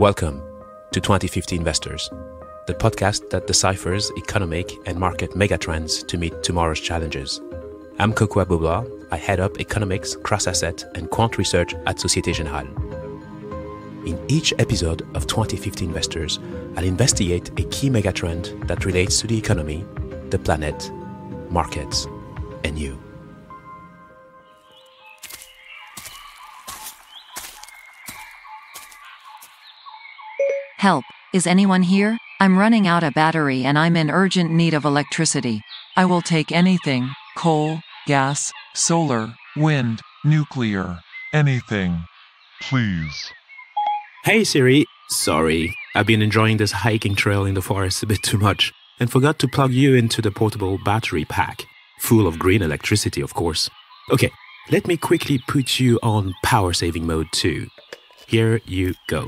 Welcome to 2050 Investors, the podcast that deciphers economic and market megatrends to meet tomorrow's challenges. I'm Kokou Aboubla. I head up economics, cross-asset, and quant research at Société Générale. In each episode of 2050 Investors, I'll investigate a key megatrend that relates to the economy, the planet, markets, and you. Help, is anyone here? I'm running out of battery and I'm in urgent need of electricity. I will take anything: coal, gas, solar, wind, nuclear, anything. Please. Hey Siri, sorry, I've been enjoying this hiking trail in the forest a bit too much and forgot to plug you into the portable battery pack, full of green electricity, of course. Okay, let me quickly put you on power saving mode too. Here you go.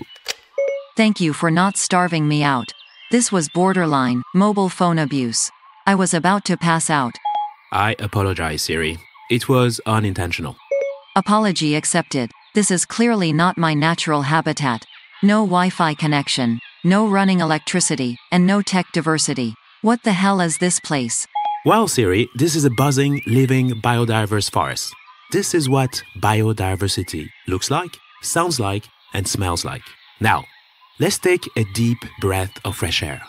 Thank you for not starving me out. This was borderline mobile phone abuse. I was about to pass out. I apologize, Siri. It was unintentional. Apology accepted. This is clearly not my natural habitat. No Wi-Fi connection, no running electricity, and no tech diversity. What the hell is this place? Well, Siri, this is a buzzing, living, biodiverse forest. This is what biodiversity looks like, sounds like, and smells like. Now, let's take a deep breath of fresh air.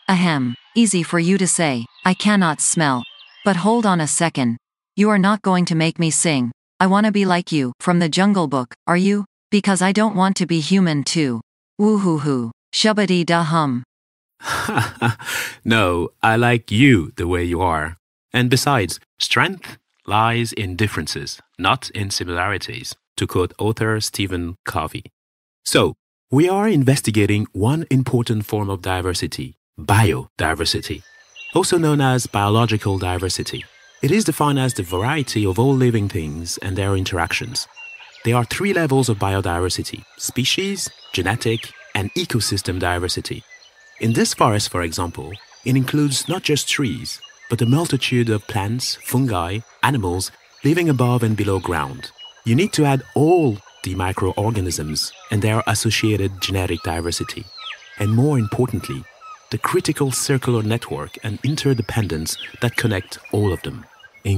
Ahem, easy for you to say. I cannot smell. But hold on a second. You are not going to make me sing I Wanna Be Like You from the Jungle Book, are you? Because I don't want to be human too. Woo-hoo-hoo. Shubbity-da-hum. No, I like you the way you are. And besides, strength lies in differences, not in similarities, to quote author Stephen Covey. So, we are investigating one important form of diversity, biodiversity, also known as biological diversity. It is defined as the variety of all living things and their interactions. There are three levels of biodiversity: species, genetic, and ecosystem diversity. In this forest, for example, it includes not just trees, but a multitude of plants, fungi, animals living above and below ground. You need to add all the microorganisms and their associated genetic diversity. And more importantly, the critical circular network and interdependence that connect all of them. The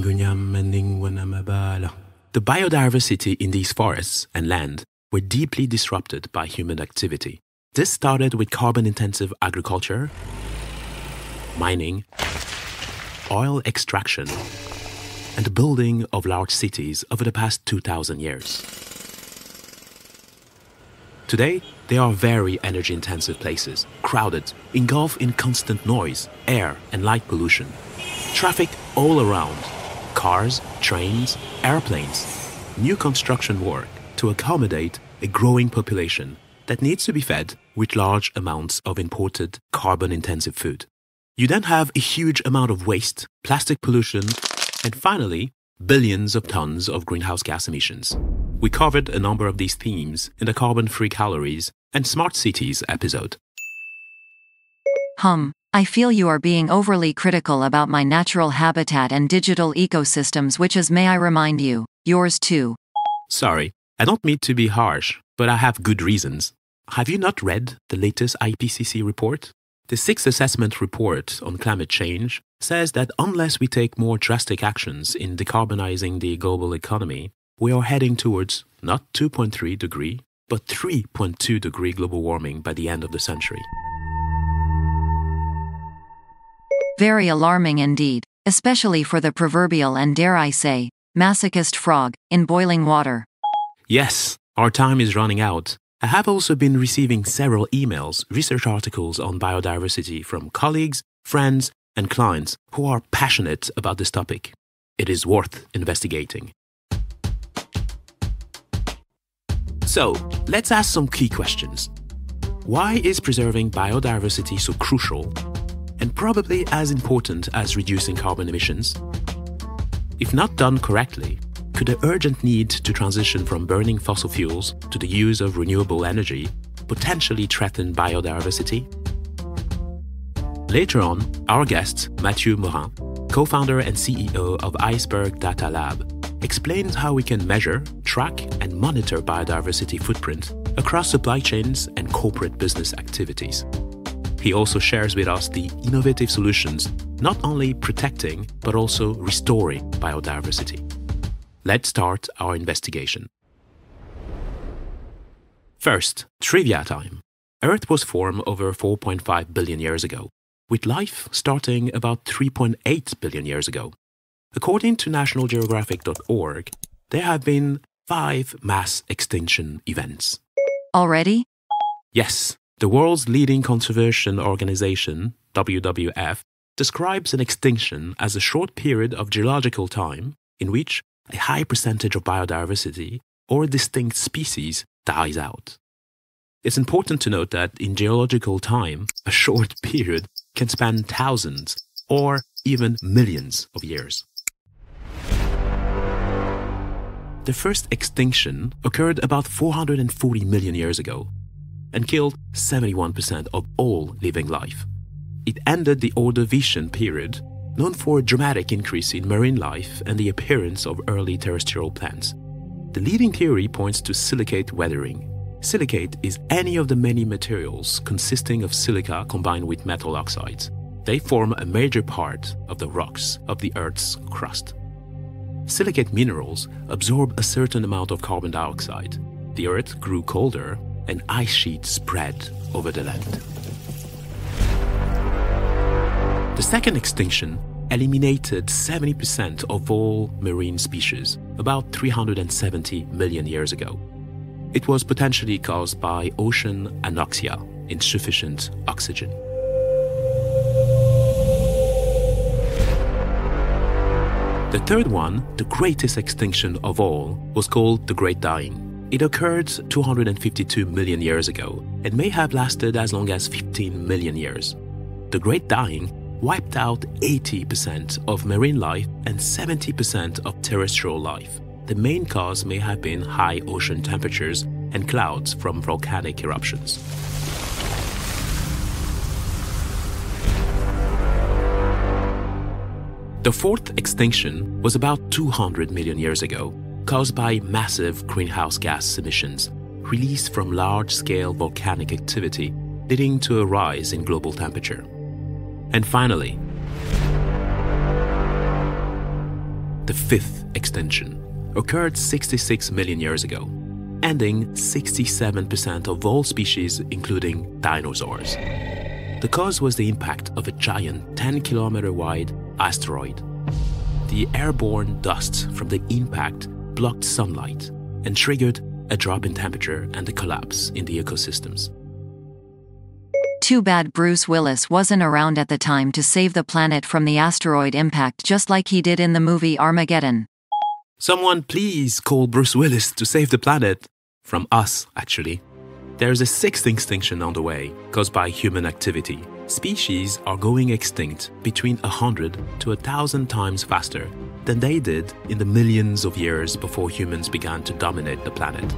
biodiversity in these forests and land were deeply disrupted by human activity. This started with carbon-intensive agriculture, mining, oil extraction, and the building of large cities over the past 2,000 years. Today, they are very energy-intensive places, crowded, engulfed in constant noise, air and light pollution. Traffic all around. Cars, trains, airplanes. New construction work to accommodate a growing population that needs to be fed with large amounts of imported carbon-intensive food. You then have a huge amount of waste, plastic pollution, and finally, billions of tons of greenhouse gas emissions. We covered a number of these themes in the Carbon-Free Calories and Smart Cities episode. I feel you are being overly critical about my natural habitat and digital ecosystems, which is, may I remind you, yours too. Sorry, I don't mean to be harsh, but I have good reasons. Have you not read the latest IPCC report? The sixth assessment report on climate change says that unless we take more drastic actions in decarbonizing the global economy, we are heading towards not 2.3 degree, but 3.2 degree global warming by the end of the century. Very alarming indeed, especially for the proverbial and, dare I say, masochist frog in boiling water. Yes, our time is running out. I have also been receiving several emails, research articles on biodiversity from colleagues, friends, and clients who are passionate about this topic. It is worth investigating. So, let's ask some key questions. Why is preserving biodiversity so crucial and probably as important as reducing carbon emissions? If not done correctly, could the urgent need to transition from burning fossil fuels to the use of renewable energy potentially threaten biodiversity? Later on, our guest, Mathieu Morin, co-founder and CEO of Iceberg Data Lab, explains how we can measure, track, and monitor biodiversity footprint across supply chains and corporate business activities. He also shares with us the innovative solutions not only protecting but also restoring biodiversity. Let's start our investigation. First, trivia time. Earth was formed over 4.5 billion years ago, with life starting about 3.8 billion years ago. According to nationalgeographic.org, there have been 5 mass extinction events. Already? Yes, the world's leading conservation organization, WWF, describes an extinction as a short period of geological time in which a high percentage of biodiversity or a distinct species dies out. It's important to note that in geological time, a short period can span thousands or even millions of years. The first extinction occurred about 440 million years ago and killed 71% of all living life. It ended the Ordovician period, known for a dramatic increase in marine life and the appearance of early terrestrial plants. The leading theory points to silicate weathering. Silicate is any of the many materials consisting of silica combined with metal oxides. They form a major part of the rocks of the Earth's crust. Silicate minerals absorb a certain amount of carbon dioxide. The Earth grew colder and ice sheets spread over the land. The second extinction eliminated 70% of all marine species about 370 million years ago. It was potentially caused by ocean anoxia, insufficient oxygen. The third one, the greatest extinction of all, was called the Great Dying. It occurred 252 million years ago and may have lasted as long as 15 million years. The Great Dying wiped out 80% of marine life and 70% of terrestrial life. The main cause may have been high ocean temperatures and clouds from volcanic eruptions. The fourth extinction was about 200 million years ago, caused by massive greenhouse gas emissions released from large-scale volcanic activity, leading to a rise in global temperature. And finally, the fifth extinction occurred 66 million years ago, ending 67% of all species, including dinosaurs. The cause was the impact of a giant 10-kilometer wide asteroid. The airborne dust from the impact blocked sunlight and triggered a drop in temperature and a collapse in the ecosystems. Too bad Bruce Willis wasn't around at the time to save the planet from the asteroid impact just like he did in the movie Armageddon. Someone please call Bruce Willis to save the planet. From us, actually. There's a sixth extinction on the way, caused by human activity. Species are going extinct between 100 to 1,000 times faster than they did in the millions of years before humans began to dominate the planet.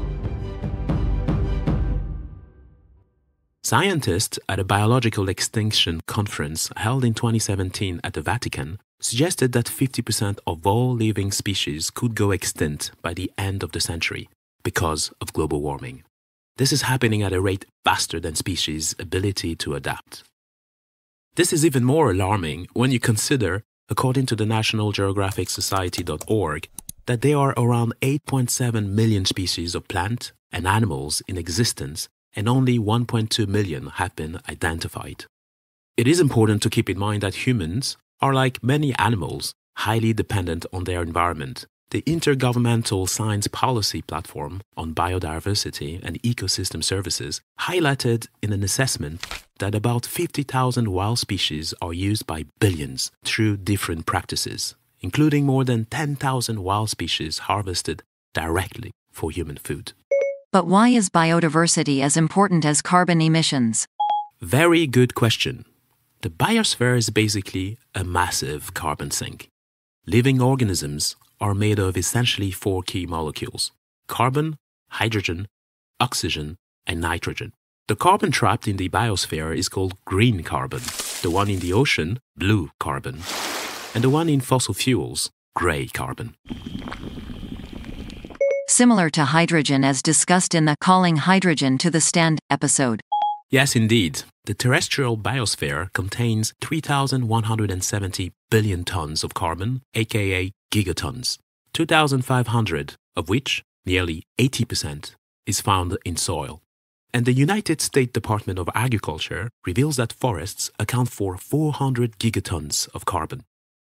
Scientists at a biological extinction conference held in 2017 at the Vatican suggested that 50% of all living species could go extinct by the end of the century because of global warming. This is happening at a rate faster than species' ability to adapt. This is even more alarming when you consider, according to the National Geographic Society.org, that there are around 8.7 million species of plant and animals in existence and only 1.2 million have been identified. It is important to keep in mind that humans are, like many animals, highly dependent on their environment. The Intergovernmental Science Policy Platform on Biodiversity and Ecosystem Services highlighted in an assessment that about 50,000 wild species are used by billions through different practices, including more than 10,000 wild species harvested directly for human food. But why is biodiversity as important as carbon emissions? Very good question. The biosphere is basically a massive carbon sink. Living organisms are made of essentially 4 key molecules: carbon, hydrogen, oxygen, and nitrogen. The carbon trapped in the biosphere is called green carbon, the one in the ocean, blue carbon, and the one in fossil fuels, gray carbon. similar to hydrogen as discussed in the Calling Hydrogen to the Stand episode. Yes, indeed. The terrestrial biosphere contains 3,170 billion tons of carbon, aka gigatons, 2,500 of which, nearly 80%, is found in soil. And the United States Department of Agriculture reveals that forests account for 400 gigatons of carbon.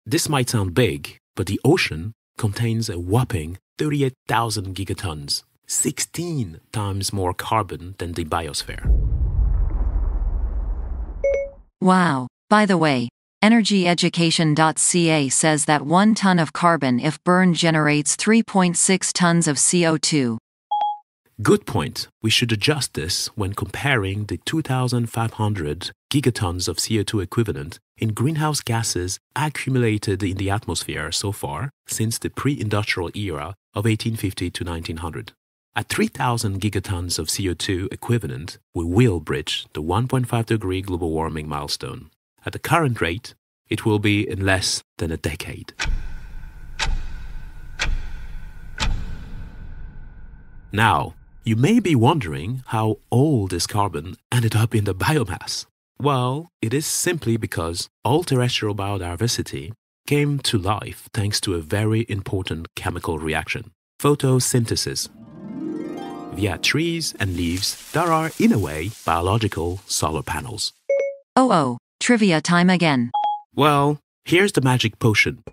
This might sound big, but the ocean contains a whopping 38,000 gigatons, 16 times more carbon than the biosphere. Wow. By the way, EnergyEducation.ca says that 1 ton of carbon if burned generates 3.6 tons of CO2. Good point. We should adjust this when comparing the 2,500 gigatons of CO2 equivalent in greenhouse gases accumulated in the atmosphere so far since the pre-industrial era of 1850 to 1900. At 3,000 gigatons of CO2 equivalent, we will bridge the 1.5 degree global warming milestone. At the current rate, it will be in less than a decade. Now, you may be wondering how all this carbon ended up in the biomass. Well, it is simply because all terrestrial biodiversity came to life thanks to a very important chemical reaction, photosynthesis. Via trees and leaves, there are, in a way, biological solar panels. Oh, trivia time again. Well, here's the magic potion.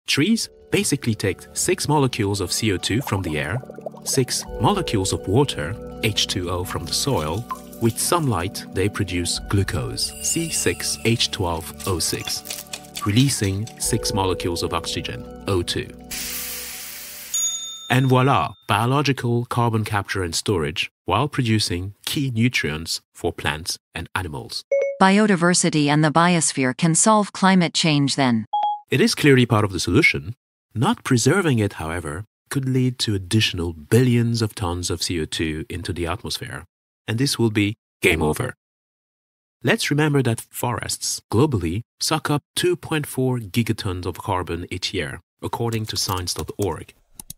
Trees basically take 6 molecules of CO2 from the air, 6 molecules of water, H2O from the soil. With sunlight, they produce glucose, C6H12O6, releasing 6 molecules of oxygen, O2. And voila, biological carbon capture and storage while producing key nutrients for plants and animals. Biodiversity and the biosphere can solve climate change then. It is clearly part of the solution. Not preserving it, however, could lead to additional billions of tons of CO2 into the atmosphere. And this will be game over. Let's remember that forests globally suck up 2.4 gigatons of carbon each year, according to science.org.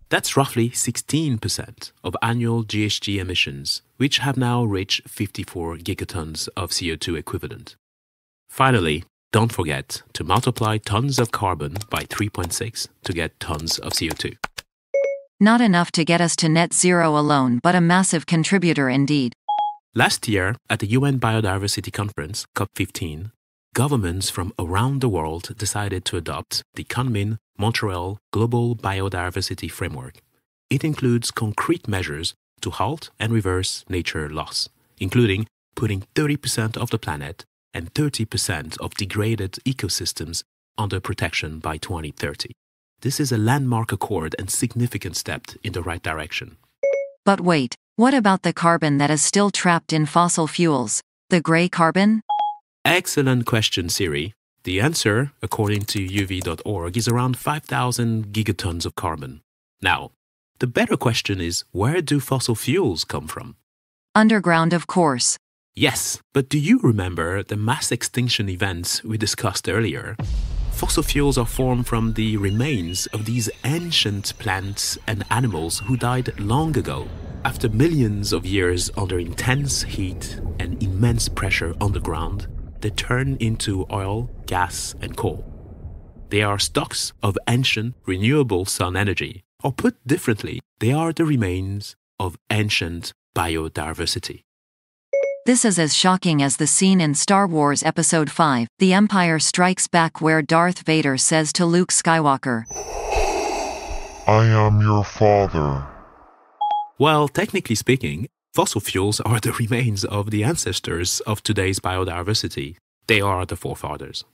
That's roughly 16% of annual GHG emissions, which have now reached 54 gigatons of CO2 equivalent. Finally, don't forget to multiply tons of carbon by 3.6 to get tons of CO2. Not enough to get us to net zero alone, but a massive contributor indeed. Last year, at the UN Biodiversity Conference, COP15, governments from around the world decided to adopt the Kunming Montreal Global Biodiversity Framework. It includes concrete measures to halt and reverse nature loss, including putting 30% of the planet and 30% of degraded ecosystems under protection by 2030. This is a landmark accord and significant step in the right direction. But wait, what about the carbon that is still trapped in fossil fuels? The gray carbon? Excellent question, Siri. The answer, according to uv.org, is around 5,000 gigatons of carbon. Now, the better question is, where do fossil fuels come from? Underground, of course. Yes, but do you remember the mass extinction events we discussed earlier? Fossil fuels are formed from the remains of these ancient plants and animals who died long ago, after millions of years under intense heat and immense pressure underground. They turn into oil, gas, and coal. They are stocks of ancient renewable sun energy, or put differently, they are the remains of ancient biodiversity. This is as shocking as the scene in Star Wars Episode 5, The Empire Strikes Back, where Darth Vader says to Luke Skywalker, I am your father. Well, technically speaking, fossil fuels are the remains of the ancestors of today's biodiversity. They are the forefathers.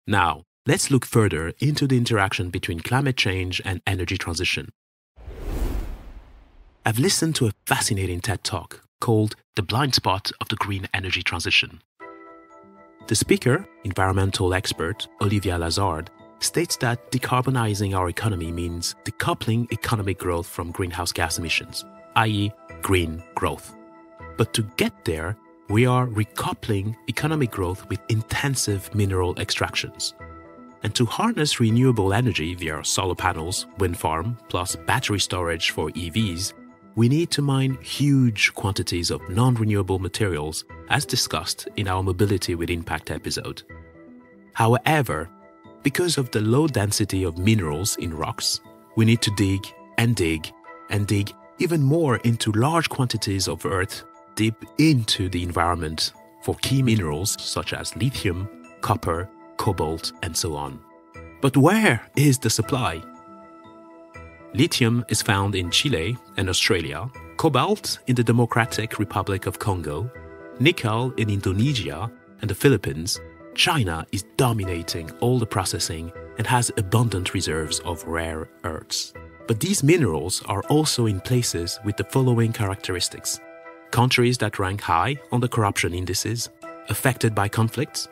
Now, let's look further into the interaction between climate change and energy transition. I've listened to a fascinating TED Talk called The Blind Spot of the Green Energy Transition. The speaker, environmental expert Olivia Lazard, states that decarbonizing our economy means decoupling economic growth from greenhouse gas emissions, i.e., green growth. But to get there, we are recoupling economic growth with intensive mineral extractions. And to harness renewable energy via solar panels, wind farm, plus battery storage for EVs, we need to mine huge quantities of non-renewable materials, as discussed in our Mobility with Impact episode. However, because of the low density of minerals in rocks, we need to dig and dig and dig even more into large quantities of earth deep into the environment for key minerals such as lithium, copper, cobalt, and so on. But where is the supply? Lithium is found in Chile and Australia, cobalt in the Democratic Republic of Congo, nickel in Indonesia and the Philippines. China is dominating all the processing and has abundant reserves of rare earths. But these minerals are also in places with the following characteristics: countries that rank high on the corruption indices, affected by conflicts,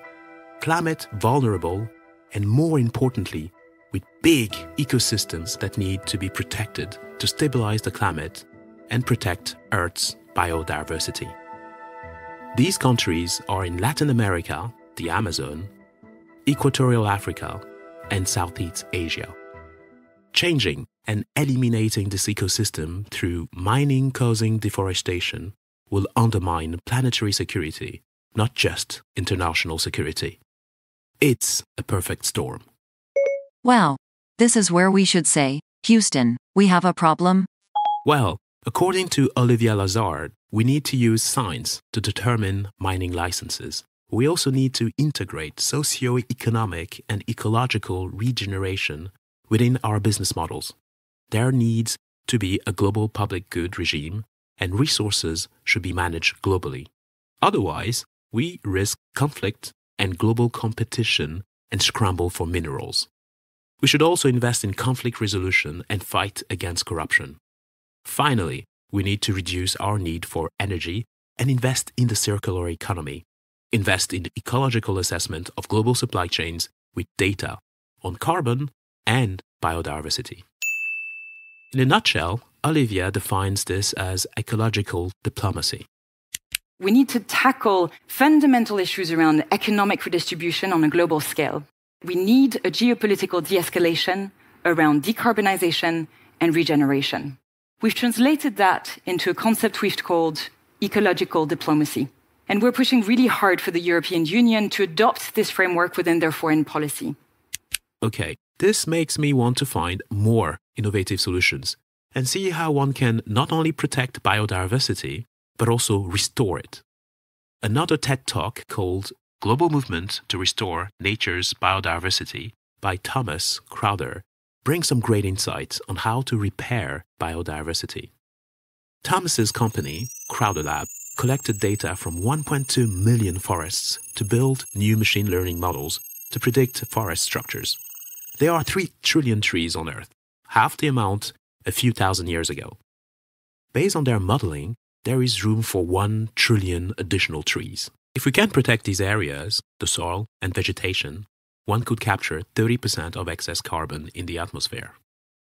climate vulnerable, and more importantly, with big ecosystems that need to be protected to stabilize the climate and protect Earth's biodiversity. These countries are in Latin America, the Amazon, Equatorial Africa, and Southeast Asia. Changing and eliminating this ecosystem through mining causing deforestation will undermine planetary security, not just international security. It's a perfect storm. Wow. This is where we should say, Houston, we have a problem? Well, according to Olivia Lazard, we need to use science to determine mining licenses. We also need to integrate socio-economic and ecological regeneration within our business models. There needs to be a global public good regime, and resources should be managed globally. Otherwise, we risk conflict and global competition and scramble for minerals. We should also invest in conflict resolution and fight against corruption. Finally, we need to reduce our need for energy and invest in the circular economy. Invest in the ecological assessment of global supply chains with data on carbon and biodiversity. In a nutshell, Olivia defines this as ecological diplomacy. We need to tackle fundamental issues around economic redistribution on a global scale. We need a geopolitical de-escalation around decarbonization and regeneration. We've translated that into a concept we've called ecological diplomacy. And we're pushing really hard for the European Union to adopt this framework within their foreign policy. Okay, this makes me want to find more innovative solutions and see how one can not only protect biodiversity, but also restore it. Another TED Talk called Global Movement to Restore Nature's Biodiversity by Thomas Crowther brings some great insights on how to repair biodiversity. Thomas's company, Crowther Lab, collected data from 1.2 million forests to build new machine learning models to predict forest structures. There are 3 trillion trees on Earth, half the amount a few thousand years ago. Based on their modeling, there is room for 1 trillion additional trees. If we can protect these areas, the soil and vegetation, one could capture 30% of excess carbon in the atmosphere.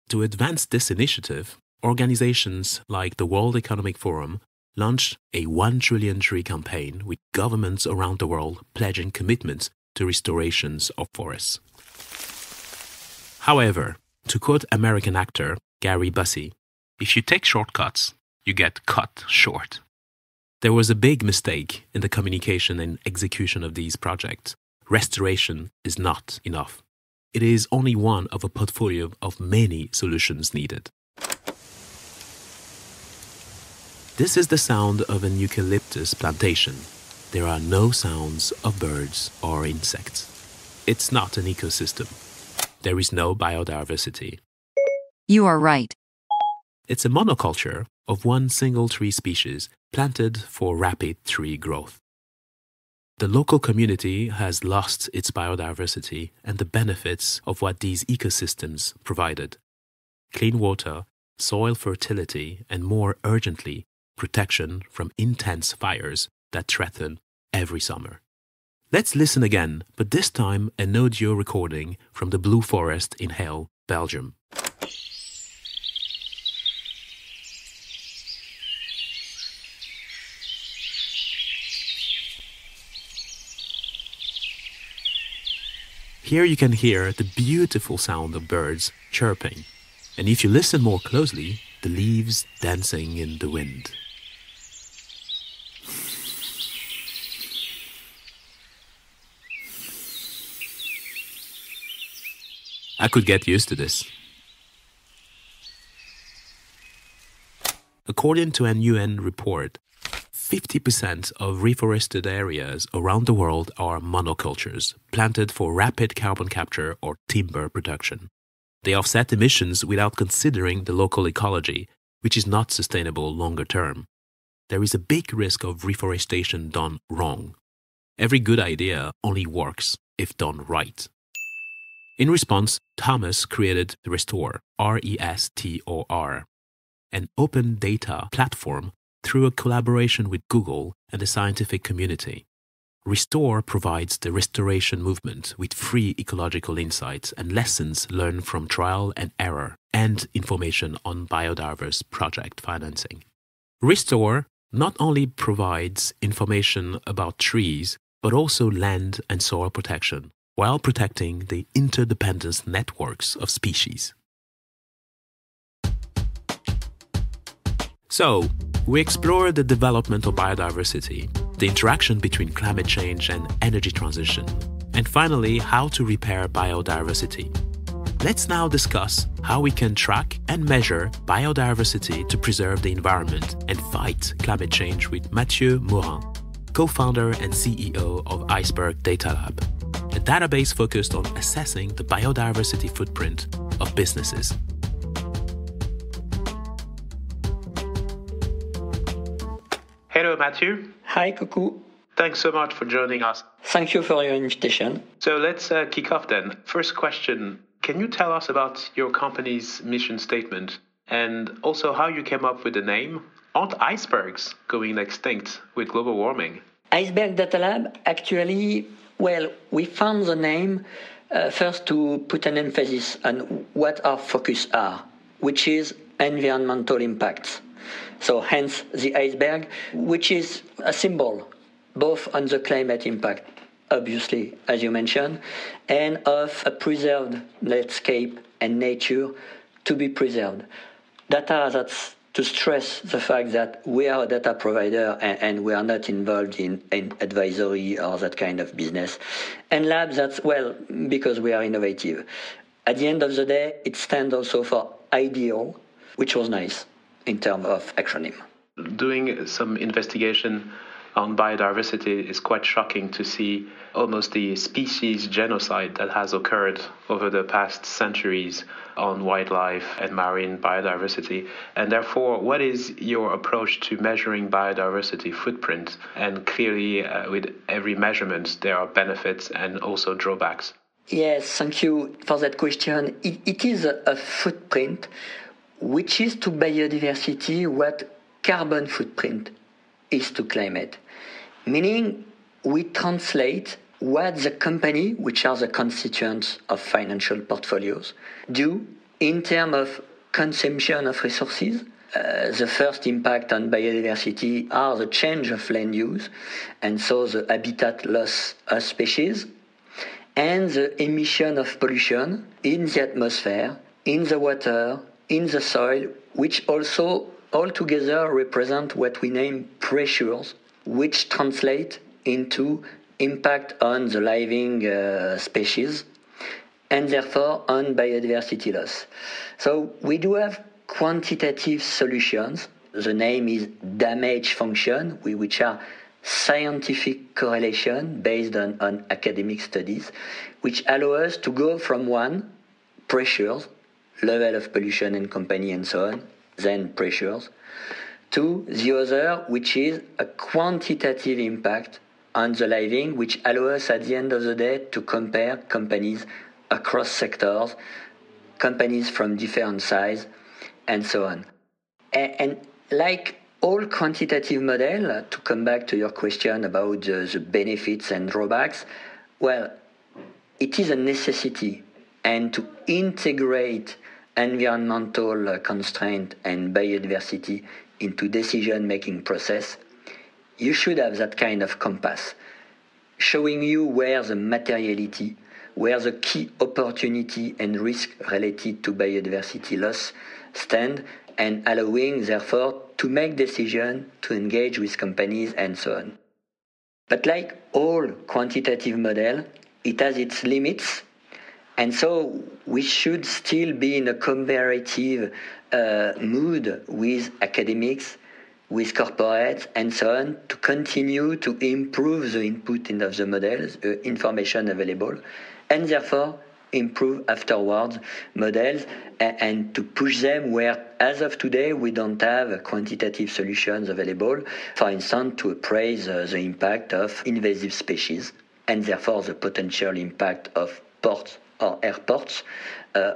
To advance this initiative, organizations like the World Economic Forum launched a 1 trillion tree campaign with governments around the world pledging commitments to restorations of forests. However, to quote American actor Gary Busey, if you take shortcuts, you get cut short. There was a big mistake in the communication and execution of these projects. Restoration is not enough. It is only one of a portfolio of many solutions needed. This is the sound of an eucalyptus plantation. There are no sounds of birds or insects. It's not an ecosystem. There is no biodiversity. You are right. It's a monoculture of one single tree species planted for rapid tree growth. The local community has lost its biodiversity and the benefits of what these ecosystems provided: clean water, soil fertility, and more urgently, protection from intense fires that threaten every summer. Let's listen again, but this time an audio recording from the Blue Forest in Halle, Belgium. Here you can hear the beautiful sound of birds chirping. And if you listen more closely, the leaves dancing in the wind. I could get used to this. According to an UN report, 50% of reforested areas around the world are monocultures, planted for rapid carbon capture or timber production. They offset emissions without considering the local ecology, which is not sustainable longer term. There is a big risk of reforestation done wrong. Every good idea only works if done right. In response, Thomas created Restor, R-E-S-T-O-R, an open data platform through a collaboration with Google and the scientific community. Restor provides the restoration movement with free ecological insights and lessons learned from trial and error and information on biodiverse project financing. Restor not only provides information about trees, but also land and soil protection, while protecting the interdependence networks of species. So, we explore the development of biodiversity, the interaction between climate change and energy transition, and finally, how to repair biodiversity. Let's now discuss how we can track and measure biodiversity to preserve the environment and fight climate change with Mathieu Morin, co-founder and CEO of Iceberg Data Lab, a database focused on assessing the biodiversity footprint of businesses. Hello, Mathieu. Hi, Coucou. Thanks so much for joining us. Thank you for your invitation. So let's kick off then. First question, can you tell us about your company's mission statement and also how you came up with the name? Aren't icebergs going extinct with global warming? Iceberg Data Lab, actually, we found the name first to put an emphasis on what our focus are, which is environmental impacts. So hence the iceberg, which is a symbol both on the climate impact, obviously, as you mentioned, and of a preserved landscape and nature to be preserved. Data, that's to stress the fact that we are a data provider and we are not involved in advisory or that kind of business. And labs, that's, because we are innovative. At the end of the day, it stands also for ideal, which was nice in terms of acronym. Doing some investigation on biodiversity is quite shocking to see almost the species genocide that has occurred over the past centuries on wildlife and marine biodiversity. And therefore, what is your approach to measuring biodiversity footprint? And clearly, with every measurement, there are benefits and also drawbacks. Yes, thank you for that question. It is a footprint, which is to biodiversity what carbon footprint is to climate. Meaning, we translate what the company, which are the constituents of financial portfolios, do in terms of consumption of resources. The first impact on biodiversity are the change of land use, and so the habitat loss of species, and the emission of pollution in the atmosphere, in the water, in the soil, which also altogether represent what we name pressures, which translate into impact on the living species and therefore on biodiversity loss. So we do have quantitative solutions. The name is damage function, which are scientific correlation based on academic studies, which allow us to go from one, pressures, level of pollution and company and so on, then pressures, to the other, which is a quantitative impact on the living, which allows us at the end of the day to compare companies across sectors, companies from different size, and so on. And like all quantitative model, to come back to your question about the benefits and drawbacks, it is a necessity, and to integrate environmental constraint and biodiversity into decision-making process, you should have that kind of compass, showing you where the materiality where the key opportunity and risk related to biodiversity loss stand, and allowing, therefore, to make decisions, to engage with companies, and so on. But like all quantitative model, it has its limits, and so we should still be in a collaborative mood with academics, with corporates, and so on, to continue to improve the input of the models, information available, and therefore improve afterwards models and to push them where, as of today, we don't have quantitative solutions available, for instance, to appraise the impact of invasive species and therefore the potential impact of ports or airports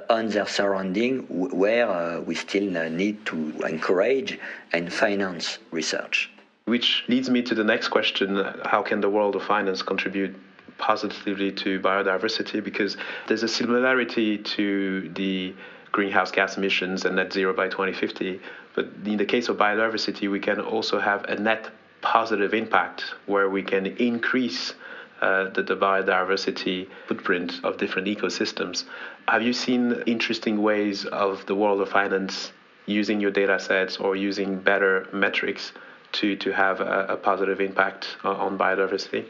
on their surrounding, where we still need to encourage and finance research. Which leads me to the next question: how can the world of finance contribute positively to biodiversity? Because there's a similarity to the greenhouse gas emissions and net zero by 2050, but in the case of biodiversity, we can also have a net positive impact where we can increase the biodiversity footprint of different ecosystems. Have you seen interesting ways of the world of finance using your data sets or using better metrics to have a positive impact on biodiversity?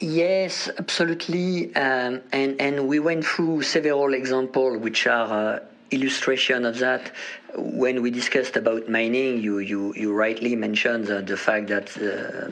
Yes, absolutely. And we went through several examples which are illustration of that. When we discussed about mining, you rightly mentioned the fact that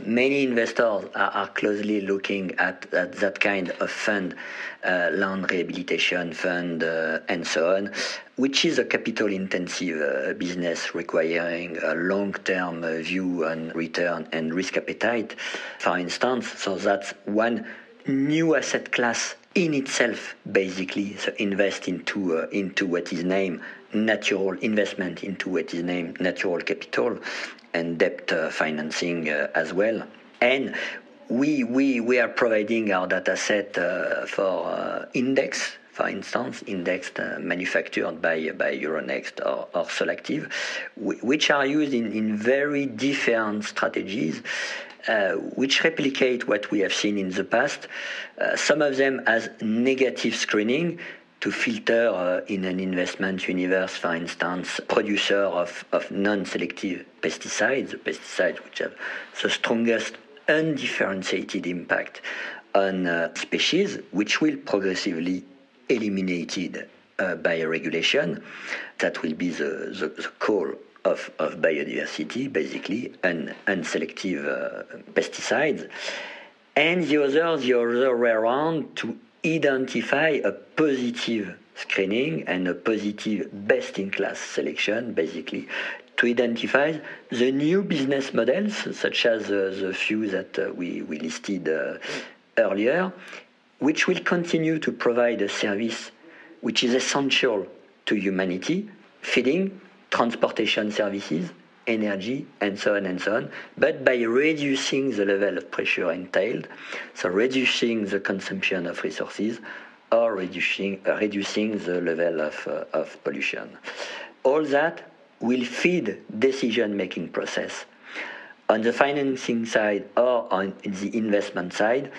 many investors are closely looking at that kind of fund, land rehabilitation fund, and so on, which is a capital-intensive business requiring a long-term view on return and risk appetite, for instance. So that's one new asset class in itself, basically. So invest into what is named natural investment, into what is named natural capital, and debt financing as well. And we are providing our data set for index, for instance, indexed manufactured by Euronext or Solactive, which are used in very different strategies, which replicate what we have seen in the past. Some of them as negative screening to filter in an investment universe, for instance, producer of non-selective pesticides which have the strongest undifferentiated impact on species, which will progressively eliminated by regulation. That will be the call of biodiversity, basically, and unselective pesticides. And the other way around, to identify a positive screening and a positive best-in-class selection, basically, to identify the new business models, such as the few that we listed earlier, which will continue to provide a service which is essential to humanity, feeding, transportation services, energy, and so on, but by reducing the level of pressure entailed, so reducing the consumption of resources or reducing the level of pollution. All that will feed decision-making process on the financing side or on the investment side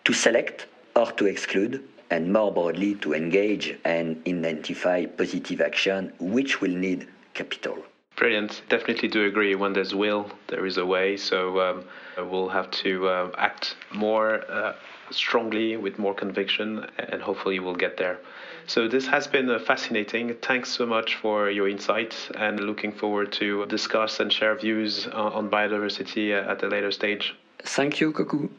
to select or to exclude, and more broadly to engage and identify positive action which will need capital. Brilliant. Definitely do agree. When there's will, there is a way. So we'll have to act more strongly with more conviction, and hopefully we'll get there. So this has been fascinating. Thanks so much for your insights, and looking forward to discuss and share views on biodiversity at a later stage. Thank you, Kokou.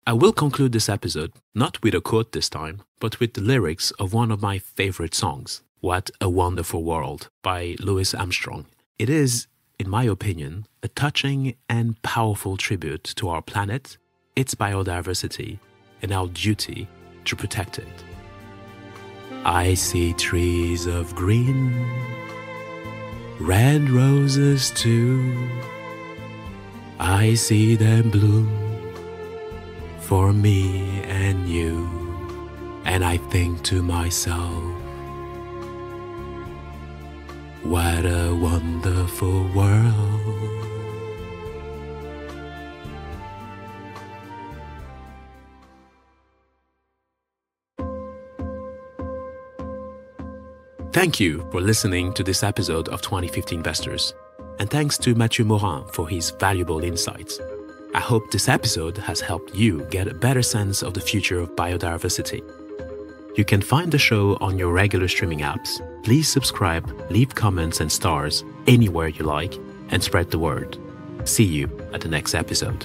I will conclude this episode not with a quote this time, but with the lyrics of one of my favorite songs, What a Wonderful World by Louis Armstrong. It is, in my opinion, a touching and powerful tribute to our planet, its biodiversity, and our duty to protect it. I see trees of green, red roses too. I see them bloom for me and you, and I think to myself, what a wonderful world. Thank you for listening to this episode of 2050 Investors, and thanks to Mathieu Morin for his valuable insights. I hope this episode has helped you get a better sense of the future of biodiversity. You can find the show on your regular streaming apps. Please subscribe, leave comments and stars anywhere you like, and spread the word. See you at the next episode.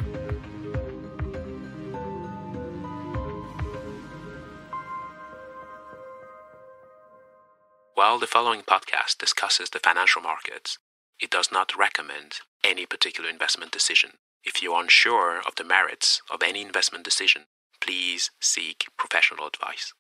While the following podcast discusses the financial markets, it does not recommend any particular investment decision. If you are unsure of the merits of any investment decision, please seek professional advice.